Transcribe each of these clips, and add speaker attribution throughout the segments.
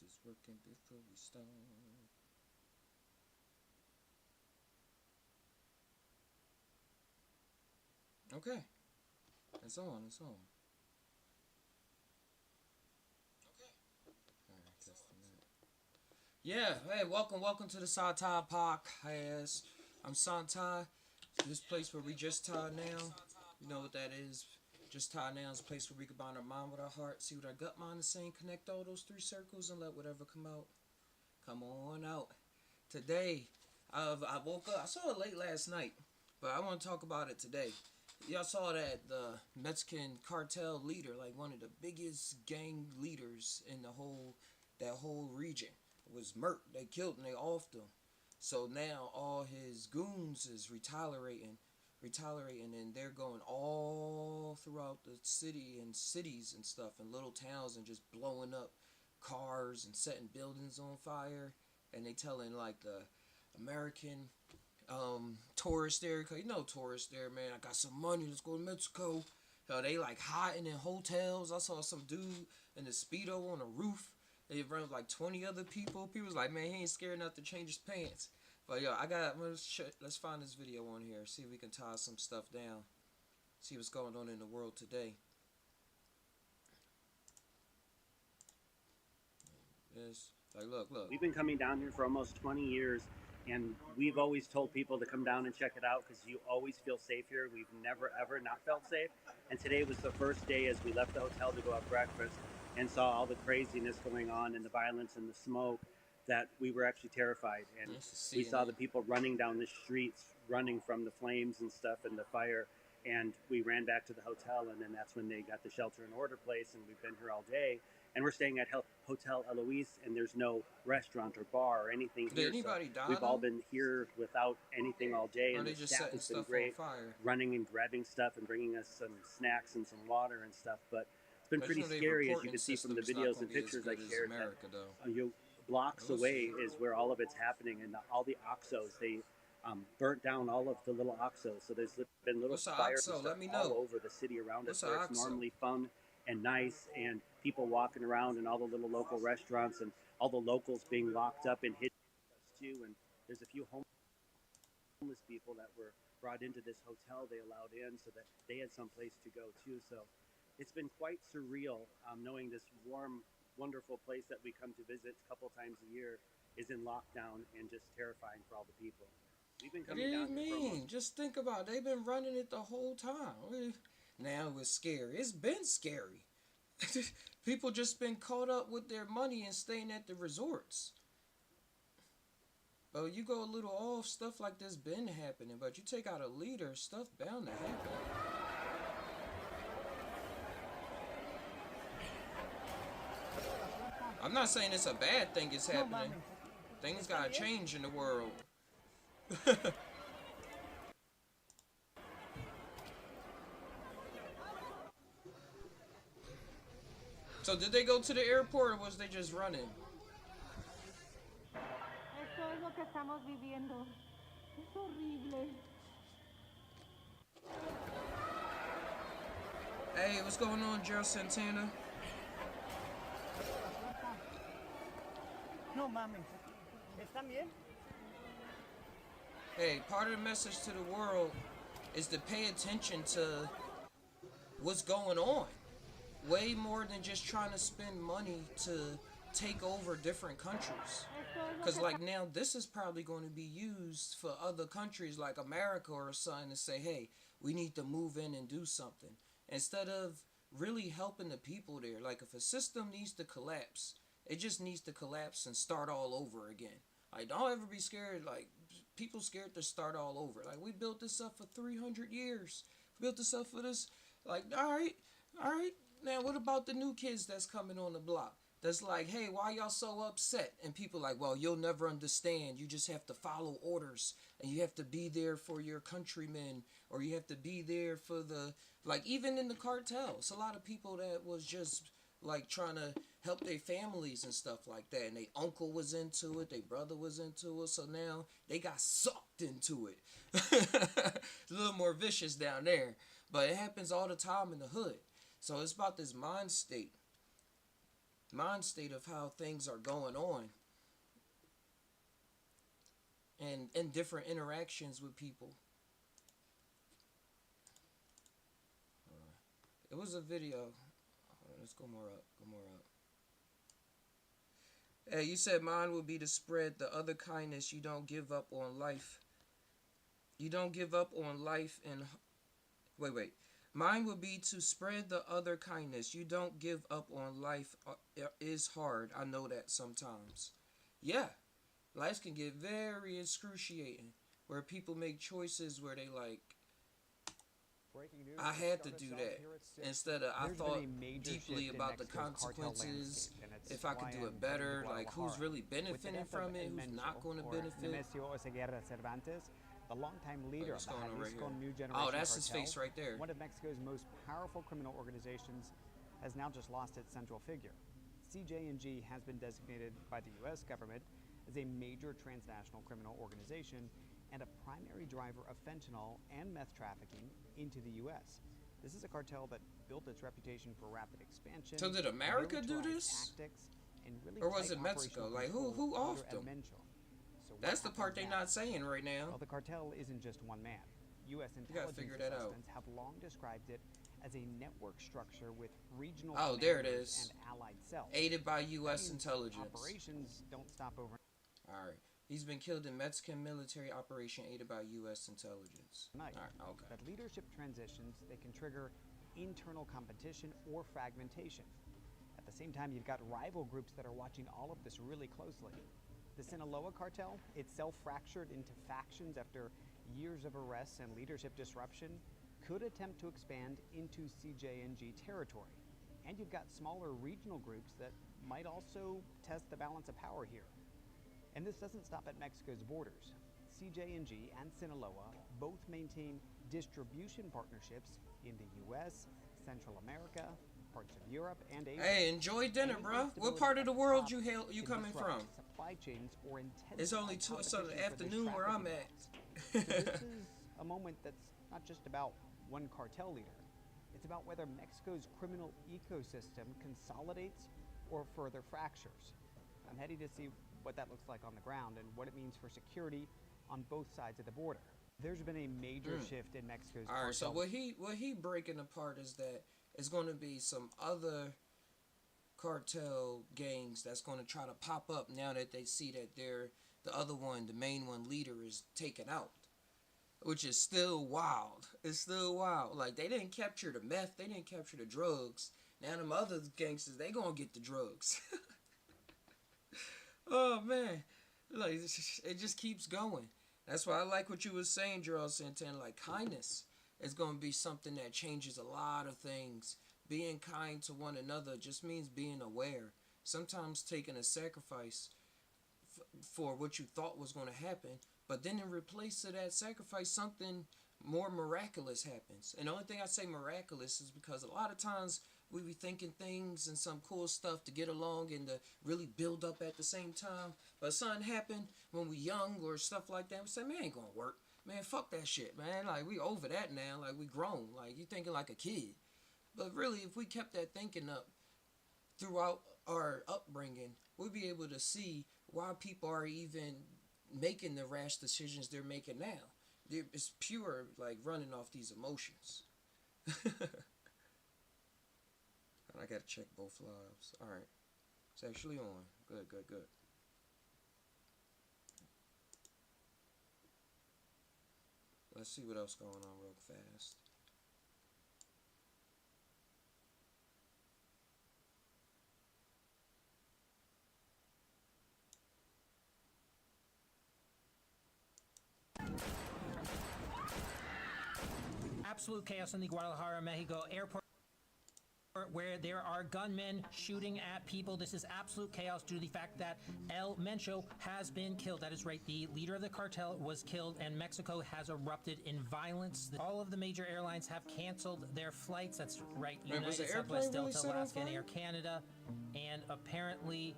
Speaker 1: is working before we start. Okay, it's on, it's on. Alright, testing that. Yeah, hey, welcome to the Santai Podcast. I'm Santai. This place where we just tie now. You know what that is. Just tie now is a place where we can bind our mind with our heart, see what our gut mind is saying, connect all those three circles, and let whatever come out. Come on out. Today, I woke up. I saw it late last night, but I want to talk about it today. Y'all saw that the Mexican cartel leader, like one of the biggest gang leaders in that whole region, was murked. They killed him. They offed him. So now all his goons is retaliating, and they're going all throughout the city and cities and stuff and little towns and just blowing up cars and setting buildings on fire. And they telling like the American tourists there, cause you know tourists there, man. I got some money. Let's go to Mexico. They like hiding in hotels. I saw some dude in the speedo on a roof. They run with like 20 other people. People was like, man, he ain't scared enough to change his pants. But yo, let's find this video on here. See if we can tie some stuff down. See what's going on in the world today. This, like, look.
Speaker 2: We've been coming down here for almost 20 years, and we've always told people to come down and check it out because you always feel safe here. We've never, ever not felt safe. And today was the first day as we left the hotel to go have breakfast and saw all the craziness going on and the violence and the smoke that we were actually terrified. And we saw the people running down the streets, running from the flames and stuff and the fire. And we ran back to the hotel, and then that's when they got the shelter in order place, and we've been here all day. And we're staying at Hotel Eloise, and there's no restaurant or bar or anything here.
Speaker 1: Did anybody die?
Speaker 2: We've all been here without anything all day, and the staff has been great, running and grabbing stuff and bringing us some snacks and some water and stuff. But it's been pretty scary, as you can see from the videos and pictures I shared.
Speaker 1: America,
Speaker 2: blocks away is where all of it's happening, and all the Oxos, they burnt down all of the little Oxos. So there's been little fires and stuff all over the city around us where it's normally fun and nice, and people walking around, and all the little local restaurants, and all the locals being locked up and hidden too. And there's a few homeless people that were brought into this hotel they allowed in so that they had some place to go too. So it's been quite surreal, knowing this warm, wonderful place that we come to visit a couple times a year is in lockdown, and just terrifying for all the people. We've been coming down here for almost...
Speaker 1: Just think about it. They've been running it the whole time. Now it's scary. It's been scary. People just been caught up with their money and staying at the resorts. But you go a little off, stuff like this been happening. But you take out a leader, stuff bound to happen. I'm not saying it's a bad thing is happening. Things gotta change in the world. So did they go to the airport, or was they just running?
Speaker 3: Esto es lo que estamos viviendo. Es horrible.
Speaker 1: Hey, what's going on, Gerald Santana?
Speaker 4: No mames. ¿Están bien?
Speaker 1: Hey, part of the message to the world is to pay attention to what's going on. Way more than just trying to spend money to take over different countries. Because like now, this is probably going to be used for other countries like America or something to say, hey, we need to move in and do something. Instead of really helping the people there. Like if a system needs to collapse, it just needs to collapse and start all over again. Like, don't ever be scared. Like, people scared to start all over. Like, we built this up for 300 years. We built this up for this. Like, all right. Now, what about the new kids that's coming on the block? That's like, hey, why y'all so upset? And people like, well, you'll never understand. You just have to follow orders. And you have to be there for your countrymen. Or you have to be there for the... Like, even in the cartel, it's a lot of people that was just... like trying to help their families and stuff like that, and their uncle was into it, their brother was into it, so now they got sucked into it. It's a little more vicious down there, but it happens all the time in the hood. So it's about this mind state. mind state of how things are going on, and different interactions with people. It was a video. Let's go more up. Go more up. Hey, you said mine would be to spread the other kindness. You don't give up on life. You don't give up on life and... Wait. Mine would be to spread the other kindness. You don't give up on life. Is hard. I know that sometimes. Yeah. Life can get very excruciating. Where people make choices where they like... I had to do that instead of I thought deeply about the consequences, if I could do it better, like who's really benefiting from it, who's not going to benefit.
Speaker 5: The longtime leader of the Jalisco New Generation
Speaker 1: Oh, that's his
Speaker 5: Cartel,
Speaker 1: face right there.
Speaker 5: one of Mexico's most powerful criminal organizations, has now just lost its central figure. CJNG has been designated by the U.S. government as a major transnational criminal organization and a primary driver of fentanyl and meth trafficking into the U.S. This is a cartel that built its reputation for rapid expansion.
Speaker 1: So did America do this?
Speaker 5: Really,
Speaker 1: or was it Mexico? Like who offed them?
Speaker 5: So
Speaker 1: that's the part they're not saying right now.
Speaker 5: Well, the cartel isn't just one man. U.S. intelligence assessments have long described it as a network structure with regional
Speaker 1: there it is.
Speaker 5: and allied cells.
Speaker 1: Aided by U.S. intelligence.
Speaker 5: Operations don't stop over.
Speaker 1: All right. He's been killed in Mexican military operation aided by U.S. intelligence.
Speaker 5: All right,
Speaker 1: okay.
Speaker 5: But leadership transitions, they can trigger internal competition or fragmentation. At the same time, you've got rival groups that are watching all of this really closely. The Sinaloa cartel, itself fractured into factions after years of arrests and leadership disruption, could attempt to expand into CJNG territory. And you've got smaller regional groups that might also test the balance of power here. And this doesn't stop at Mexico's borders. CJNG and Sinaloa both maintain distribution partnerships in the U.S., Central America, parts of Europe, and Asia.
Speaker 1: Hey, enjoy dinner, bro. What part of the world you coming from?
Speaker 5: Supply chains or
Speaker 1: it's only 2 afternoon where I'm at.
Speaker 5: So this is a moment that's not just about one cartel leader. It's about whether Mexico's criminal ecosystem consolidates or further fractures. I'm heading to see what that looks like on the ground and what it means for security on both sides of the border. There's been a major shift in Mexico's cartel.
Speaker 1: All right, so what he breaking apart is that it's going to be some other cartel gangs that's going to try to pop up now that they see that the other one, the main one leader, is taken out, which is still wild. It's still wild. Like, they didn't capture the meth, they didn't capture the drugs. Now them other gangsters, they gonna get the drugs. Oh man, like it just keeps going. That's why I like what you were saying, Gerald Santana. Like, kindness is going to be something that changes a lot of things. Being kind to one another just means being aware. Sometimes taking a sacrifice for what you thought was going to happen, but then in replace of that sacrifice, something more miraculous happens. And the only thing I say miraculous is because a lot of times we be thinking things and some cool stuff to get along and to really build up at the same time. But something happened when we young or stuff like that. We say, man, ain't gonna work. Man, fuck that shit, man. Like, we over that now. Like, we grown. Like, you thinking like a kid. But really, if we kept that thinking up throughout our upbringing, we'd be able to see why people are even making the rash decisions they're making now. It's pure, like, running off these emotions. I gotta check both lives. Alright. It's actually on. Good. Let's see what else going on real fast.
Speaker 6: Absolute chaos in the Guadalajara, Mexico airport, where there are gunmen shooting at people. This is absolute chaos due to the fact that El Mencho has been killed. That is right. The leader of the cartel was killed, and Mexico has erupted in violence. All of the major airlines have canceled their flights. That's right. United, Southwest, Delta, Alaska, and Air Canada. And apparently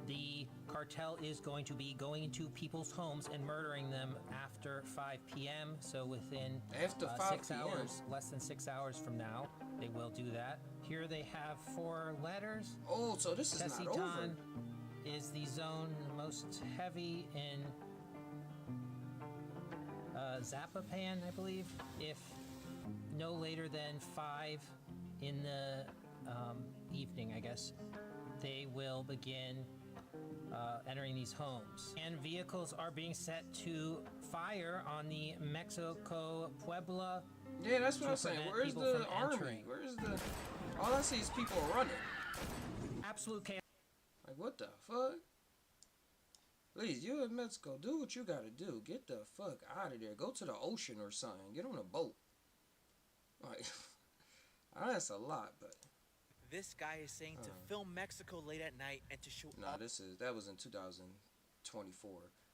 Speaker 6: the cartel is going to be going into people's homes and murdering them after 5 p.m. So within
Speaker 1: after 5
Speaker 6: 6
Speaker 1: p.m.
Speaker 6: hours, less than 6 hours from now, they will do that. Here they have 4 letters.
Speaker 1: Oh, so this is not over.
Speaker 6: Tesitan is the zone most heavy in Zapopan, I believe. If no later than 5 in the evening, I guess, they will begin entering these homes. And vehicles are being set to fire on the Mexico Puebla.
Speaker 1: Yeah, that's what I'm saying. Where's the army?
Speaker 6: Entering.
Speaker 1: Where's the... All I see is people running.
Speaker 6: Absolute chaos.
Speaker 1: Like, what the fuck? Please, you in Mexico, do what you gotta do. Get the fuck out of there. Go to the ocean or something. Get on a boat. Like, that's a lot, but...
Speaker 7: This guy is saying to film Mexico late at night and to shoot
Speaker 1: Nah, that was in 2024.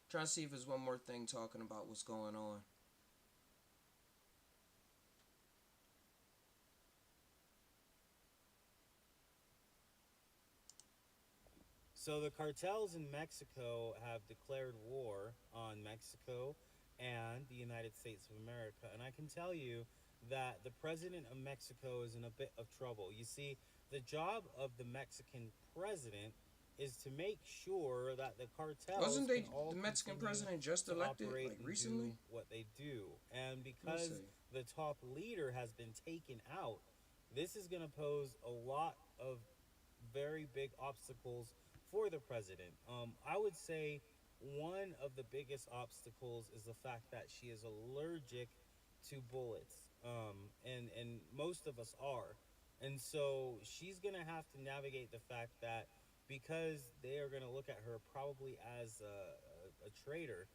Speaker 1: Trying to see if there's one more thing talking about what's going on.
Speaker 8: So the cartels in Mexico have declared war on Mexico and the United States of America. And I can tell you that the president of Mexico is in a bit of trouble. You see, the job of the Mexican president is to make sure that the cartels
Speaker 1: Wasn't the
Speaker 8: continue
Speaker 1: Mexican president just elected,
Speaker 8: operate
Speaker 1: like,
Speaker 8: and
Speaker 1: recently?
Speaker 8: do what they do. And because the top leader has been taken out, this is going to pose a lot of very big obstacles for the president. I would say one of the biggest obstacles is the fact that she is allergic to bullets, and most of us are. And so she's going to have to navigate the fact that because they are going to look at her probably as a traitor,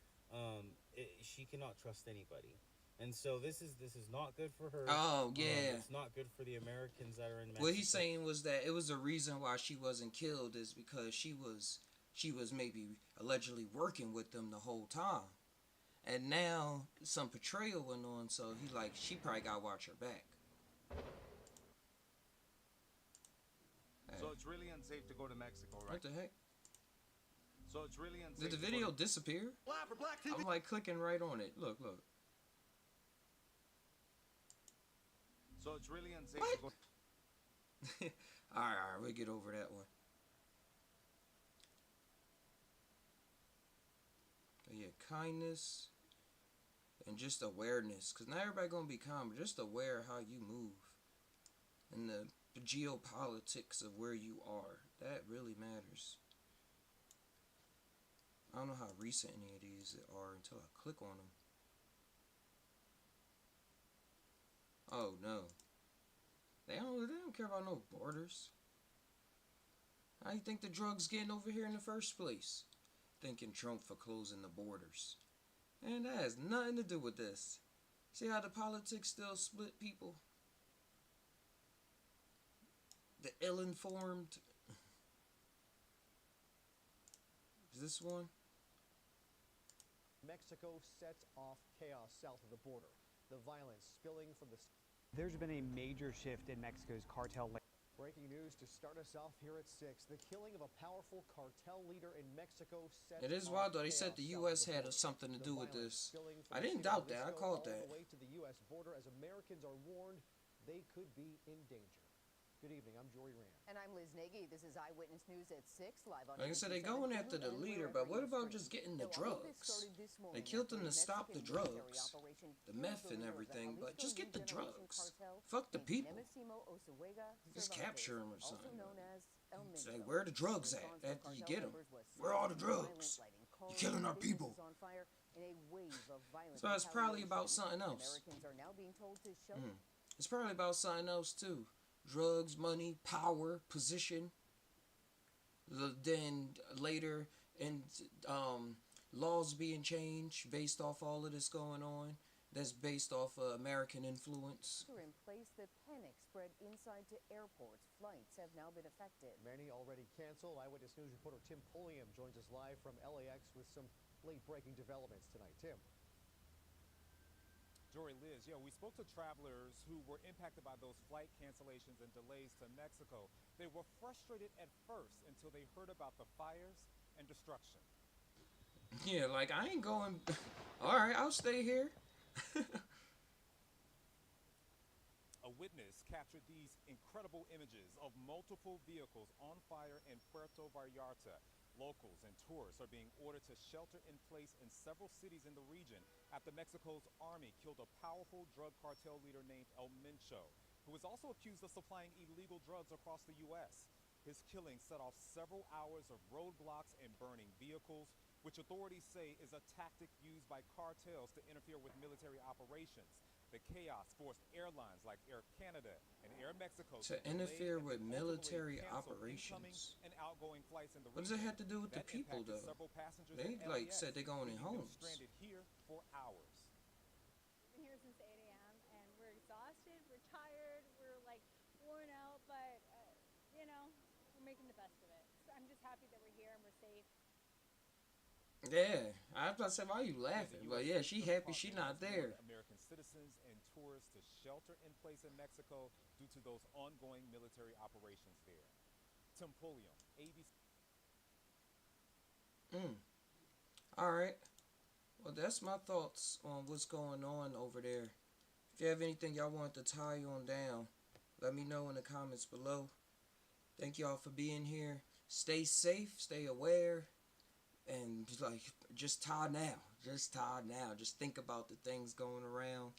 Speaker 8: she cannot trust anybody. And so this is not good for her.
Speaker 1: Oh, yeah.
Speaker 8: It's not good for the Americans that are in Mexico.
Speaker 1: What he's saying was that it was a reason why she wasn't killed is because she was maybe allegedly working with them the whole time. And now some betrayal went on, so she probably got to watch her back.
Speaker 9: So it's really unsafe to go to Mexico, right?
Speaker 1: What the heck?
Speaker 9: So it's really unsafe.
Speaker 1: Did the video disappear? I'm like clicking right on it. Look.
Speaker 9: So it's really unsafe to go.
Speaker 1: Alright, we'll get over that one. But yeah, kindness and just awareness. Because not everybody going to be calm, but just aware how you move. And the geopolitics of where you are. That really matters. I don't know how recent any of these are until I click on them. Oh no. They don't care about no borders. How you think the drugs getting over here in the first place? Thanking Trump for closing the borders. And that has nothing to do with this. See how the politics still split people? The ill-informed. Is this one?
Speaker 10: Mexico sets off chaos south of the border. The violence spilling from the...
Speaker 5: There's been a major shift in Mexico's cartel.
Speaker 10: Breaking news to start us off here at 6. The killing of a powerful cartel leader in Mexico sets
Speaker 1: It is wild though. They said the U.S. had something to do with this. I didn't doubt that. I called that.
Speaker 10: All the way to the U.S. border as Americans are warned they could be in danger. Good evening, I'm Jory Rand.
Speaker 11: And I'm Liz Nagy. This is Eyewitness News at 6, live on
Speaker 1: Like I said, they going after the leader, but what about just getting the drugs? They killed them to stop the drugs, the meth and everything, but just get the drugs. Fuck the people. Just capture them or something. It's like, where are the drugs at after you get them? Where are all the drugs? You're killing our people. So it's probably about something else. It's probably about something else too. Drugs, money, power, position. Then later, and laws being changed based off all of this going on. That's based off American influence.
Speaker 11: In place, the panic spread inside to airports. Flights have now been affected.
Speaker 10: Many already canceled. Eyewitness News reporter Tim Pulliam joins us live from LAX with some late-breaking developments tonight. Tim.
Speaker 12: story, Liz. Yeah, we spoke to travelers who were impacted by those flight cancellations and delays to Mexico. They were frustrated at first until they heard about the fires and destruction.
Speaker 1: Yeah, like I ain't going. All right, I'll stay here.
Speaker 12: A witness captured these incredible images of multiple vehicles on fire in Puerto Vallarta. Locals and tourists are being ordered to shelter in place in several cities in the region after Mexico's army killed a powerful drug cartel leader named El Mencho, who is also accused of supplying illegal drugs across the U.S. His killing set off several hours of roadblocks and burning vehicles, which authorities say is a tactic used by cartels to interfere with military operations. The chaos forced airlines like Air Canada and Air Mexico
Speaker 1: to interfere with military operations.
Speaker 12: And outgoing flights in the
Speaker 1: what does it have to do with the people, though? They like said they're going in homes.
Speaker 12: Stranded here for hours.
Speaker 13: We've been here since 8 a.m. and we're exhausted, we're tired, we're like worn out, but you know, we're making the best of it. So I'm just happy that we're here and we're safe.
Speaker 1: Yeah, I was about to say, why are you laughing? But yeah, she happy she not there.
Speaker 12: American citizens and tourists to shelter in place in Mexico due to those ongoing military operations there. Tim Pulliam, ABC.
Speaker 1: All right. Well, that's my thoughts on what's going on over there. If you have anything y'all want to tie on down, let me know in the comments below. Thank y'all for being here. Stay safe, stay aware. And like, just tie now. Just think about the things going around.